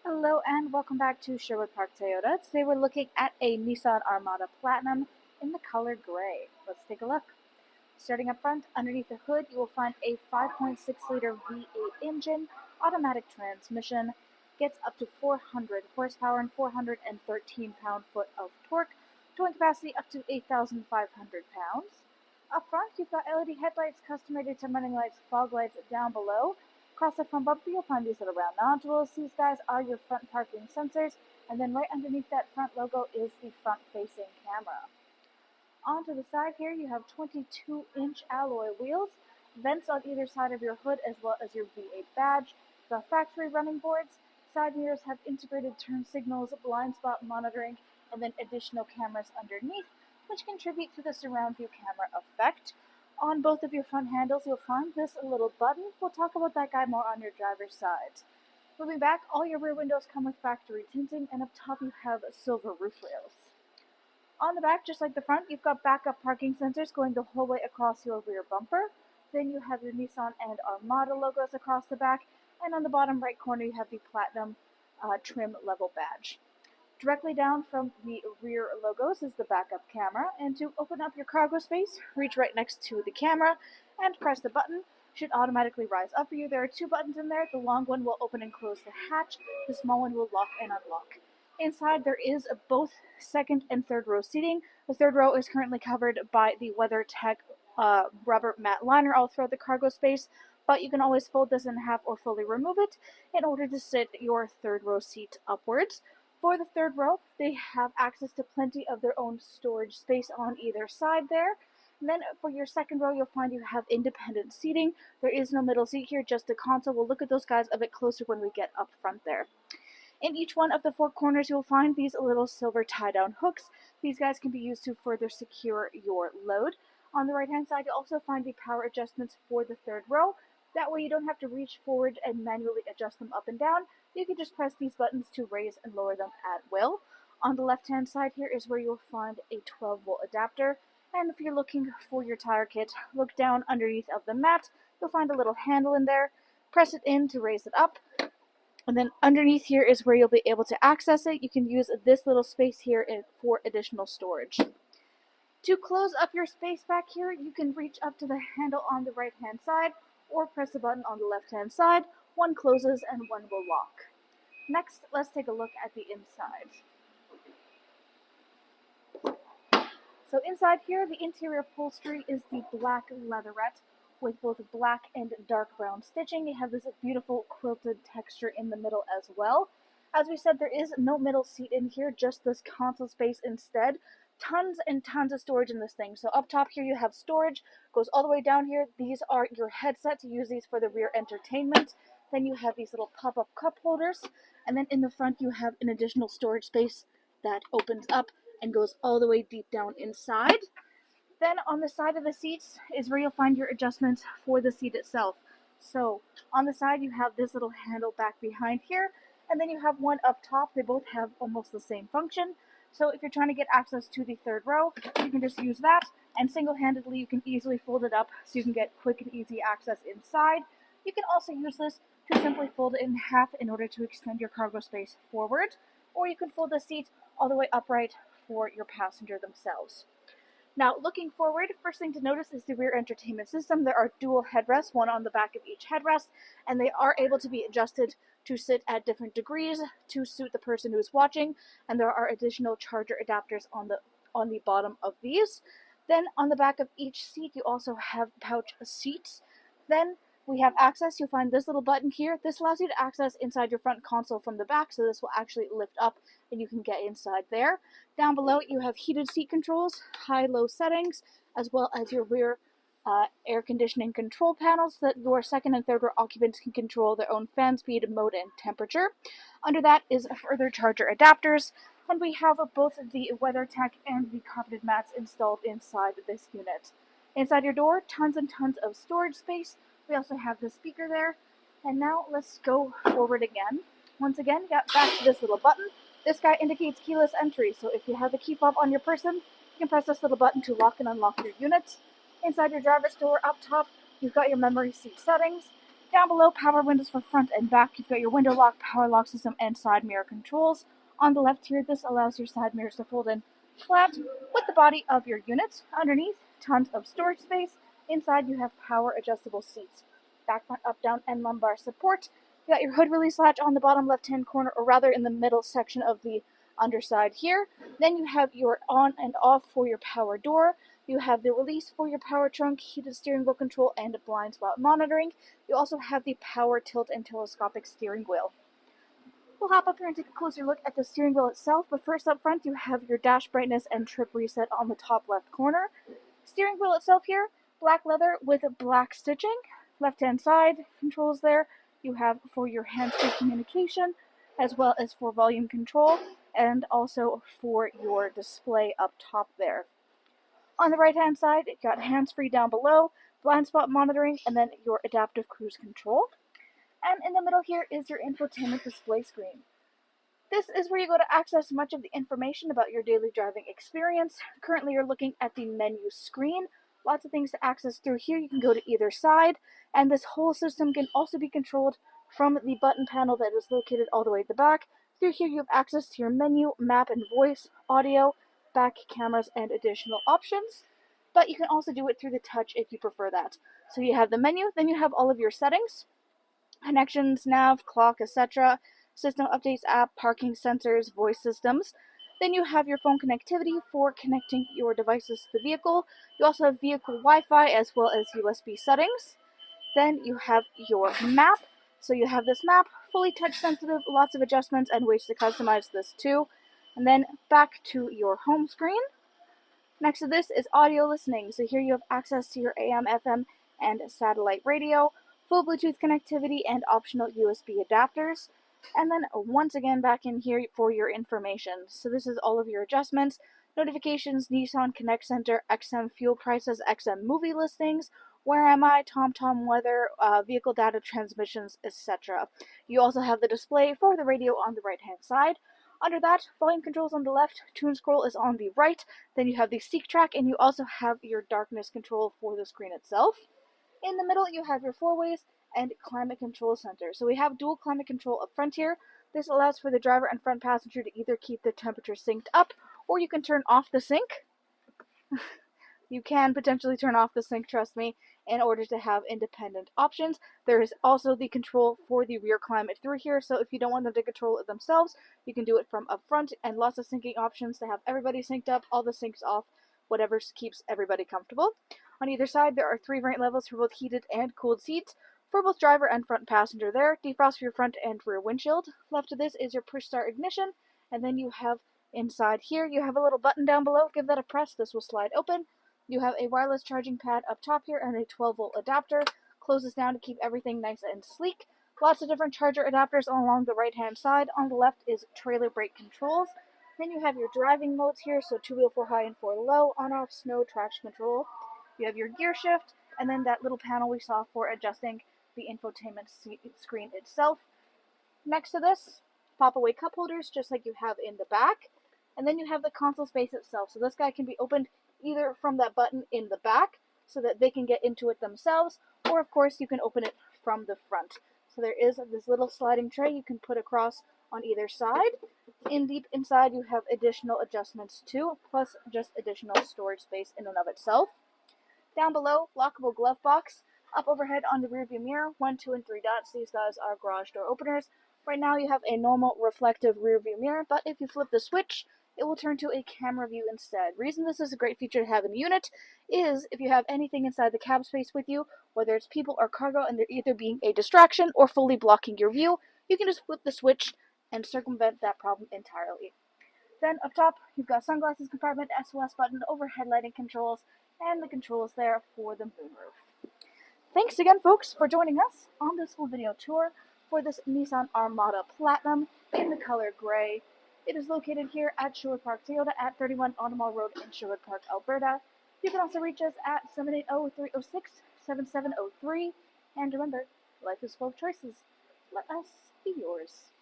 Hello and welcome back to Sherwood Park Toyota. Today we're looking at a Nissan Armada Platinum in the color gray. Let's take a look. Starting up front, underneath the hood, you will find a 5.6-liter V8 engine, automatic transmission, gets up to 400 horsepower and 413 pound-foot of torque, towing capacity up to 8,500 pounds. Up front, you've got LED headlights, custom-made determining lights, fog lights down below. Across the front bumper, you'll find these little round nodules. These guys are your front parking sensors, and then right underneath that front logo is the front-facing camera. Onto the side here, you have 22-inch alloy wheels, vents on either side of your hood, as well as your V8 badge. The factory running boards. Side mirrors have integrated turn signals, blind spot monitoring, and then additional cameras underneath, which contribute to the surround view camera effect. On both of your front handles, you'll find this little button. We'll talk about that guy more on your driver's side. Moving back, all your rear windows come with factory tinting, and up top you have silver roof rails. On the back, just like the front, you've got backup parking sensors going the whole way across your rear bumper. Then you have your Nissan and Armada logos across the back, and on the bottom right corner you have the Platinum trim level badge. Directly down from the rear logos is the backup camera, and to open up your cargo space, reach right next to the camera and press the button. It should automatically rise up for you. There are two buttons in there. The long one will open and close the hatch. The small one will lock and unlock. Inside there is both second and third row seating. The third row is currently covered by the WeatherTech rubber mat liner all throughout the cargo space, but you can always fold this in half or fully remove it in order to sit your third row seat upwards. For the third row, they have access to plenty of their own storage space on either side there. And then for your second row, you'll find you have independent seating. There is no middle seat here, just a console. We'll look at those guys a bit closer when we get up front there. In each one of the four corners, you'll find these little silver tie-down hooks. These guys can be used to further secure your load. On the right-hand side, you'll also find the power adjustments for the third row. That way you don't have to reach forward and manually adjust them up and down. You can just press these buttons to raise and lower them at will. On the left-hand side here is where you'll find a 12-volt adapter. And if you're looking for your tire kit, look down underneath of the mat. You'll find a little handle in there. Press it in to raise it up. And then underneath here is where you'll be able to access it. You can use this little space here for additional storage. To close up your space back here, you can reach up to the handle on the right-hand side or press the button on the left-hand side. One closes and one will lock. Next, let's take a look at the inside. So inside here, the interior upholstery is the black leatherette with both black and dark brown stitching. You have this beautiful quilted texture in the middle as well. As we said, there is no middle seat in here, just this console space instead. Tons and tons of storage in this thing. So up top here you have storage, goes all the way down here. These are your headsets. You use these for the rear entertainment. Then you have these little pop-up cup holders. And then in the front you have an additional storage space that opens up and goes all the way deep down inside. Then on the side of the seats is where you'll find your adjustments for the seat itself. So on the side you have this little handle back behind here, and then you have one up top. They both have almost the same function. So if you're trying to get access to the third row, you can just use that, and single-handedly you can easily fold it up so you can get quick and easy access inside. You can also use this to simply fold it in half in order to extend your cargo space forward, or you can fold the seat all the way upright for your passenger themselves. Now, looking forward, first thing to notice is the rear entertainment system. There are dual headrests, one on the back of each headrest, and they are able to be adjusted to sit at different degrees to suit the person who is watching, and there are additional charger adapters on the bottom of these. Then on the back of each seat, you also have pouch seats. Then we have access. You'll find this little button here. This allows you to access inside your front console from the back, so this will actually lift up and you can get inside there. Down below, you have heated seat controls, high-low settings, as well as your rear air conditioning control panels so that your second and third row occupants can control their own fan speed, mode, and temperature. Under that is further charger adapters, and we have both the WeatherTech and the carpeted mats installed inside this unit. Inside your door, tons and tons of storage space. We also have the speaker there. And now let's go forward again. Once again, back to this little button. This guy indicates keyless entry, so if you have the key fob on your person, you can press this little button to lock and unlock your unit. Inside your driver's door up top, you've got your memory seat settings. Down below, power windows for front and back. You've got your window lock, power lock system, and side mirror controls. On the left here, this allows your side mirrors to fold in flat with the body of your unit. Underneath, tons of storage space. Inside, you have power adjustable seats. Back, front, up, down, and lumbar support. You got your hood release latch on the bottom left-hand corner, or rather in the middle section of the underside here. Then you have your on and off for your power door. You have the release for your power trunk, heated steering wheel control, and blind spot monitoring. You also have the power tilt and telescopic steering wheel. We'll hop up here and take a closer look at the steering wheel itself, but first up front you have your dash brightness and trip reset on the top left corner. Steering wheel itself here, black leather with black stitching. Left-hand side controls there you have for your hands-free communication, as well as for volume control, and also for your display up top there. On the right-hand side, you've got hands-free down below, blind spot monitoring, and then your adaptive cruise control. And in the middle here is your infotainment display screen. This is where you go to access much of the information about your daily driving experience. Currently, you're looking at the menu screen. Lots of things to access through here. You can go to either side, and this whole system can also be controlled from the button panel that is located all the way at the back. Through here, you have access to your menu, map and voice, audio, back cameras, and additional options. But you can also do it through the touch if you prefer that. So you have the menu, then you have all of your settings, connections, nav, clock, etc., system updates, app, parking sensors, voice systems. Then you have your phone connectivity for connecting your devices to the vehicle. You also have vehicle Wi-Fi as well as USB settings. Then you have your map. So you have this map, fully touch sensitive, lots of adjustments and ways to customize this too. And then back to your home screen. Next to this is audio listening. So here you have access to your AM, FM, and satellite radio, full Bluetooth connectivity, and optional USB adapters. And then once again back in here for your information. So this is all of your adjustments, notifications, Nissan Connect Center, XM fuel prices, XM movie listings, where am I, TomTom weather, vehicle data transmissions, etc. You also have the display for the radio on the right hand side. Under that, volume controls on the left, tune scroll is on the right, then you have the seek track, and you also have your darkness control for the screen itself. In the middle, you have your four ways and climate control center. So we have dual climate control up front here. This allows for the driver and front passenger to either keep the temperature synced up, or you can turn off the sync. You can potentially turn off the sync, trust me, in order to have independent options. There is also the control for the rear climate through here, so if you don't want them to control it themselves, you can do it from up front, and lots of syncing options to have everybody synced up, all the syncs off, whatever keeps everybody comfortable. On either side, there are 3 variant levels for both heated and cooled seats, for both driver and front passenger there, defrost for your front and rear windshield. Left of this is your push start ignition, and then you have inside here, you have a little button down below. Give that a press, this will slide open. You have a wireless charging pad up top here and a 12-volt adapter. Closes down to keep everything nice and sleek. Lots of different charger adapters along the right-hand side. On the left is trailer brake controls. Then you have your driving modes here, so 2-wheel, 4 high and 4 low, on-off, snow, traction control. You have your gear shift, and then that little panel we saw for adjusting the infotainment screen itself. Next to this, pop-away cup holders, just like you have in the back. And then you have the console space itself. So this guy can be opened either from that button in the back so that they can get into it themselves, or of course you can open it from the front. So there is this little sliding tray you can put across on either side. Deep inside you have additional adjustments too, plus just additional storage space in and of itself. Down below, lockable glove box. Up overhead on the rearview mirror, 1, 2, and 3 dots. These guys are garage door openers. Right now you have a normal reflective rearview mirror, but if you flip the switch, it will turn to a camera view instead. Reason this is a great feature to have in the unit is if you have anything inside the cab space with you, whether it's people or cargo, and they're either being a distraction or fully blocking your view, you can just flip the switch and circumvent that problem entirely. Then up top, you've got sunglasses compartment, SOS button, overhead lighting controls, and the controls there for the moonroof. Thanks again, folks, for joining us on this full video tour for this Nissan Armada Platinum in the color gray. It is located here at Sherwood Park Toyota at 31 Automall Road in Sherwood Park, Alberta. You can also reach us at 780-306-7703. And remember, life is full of choices. Let us be yours.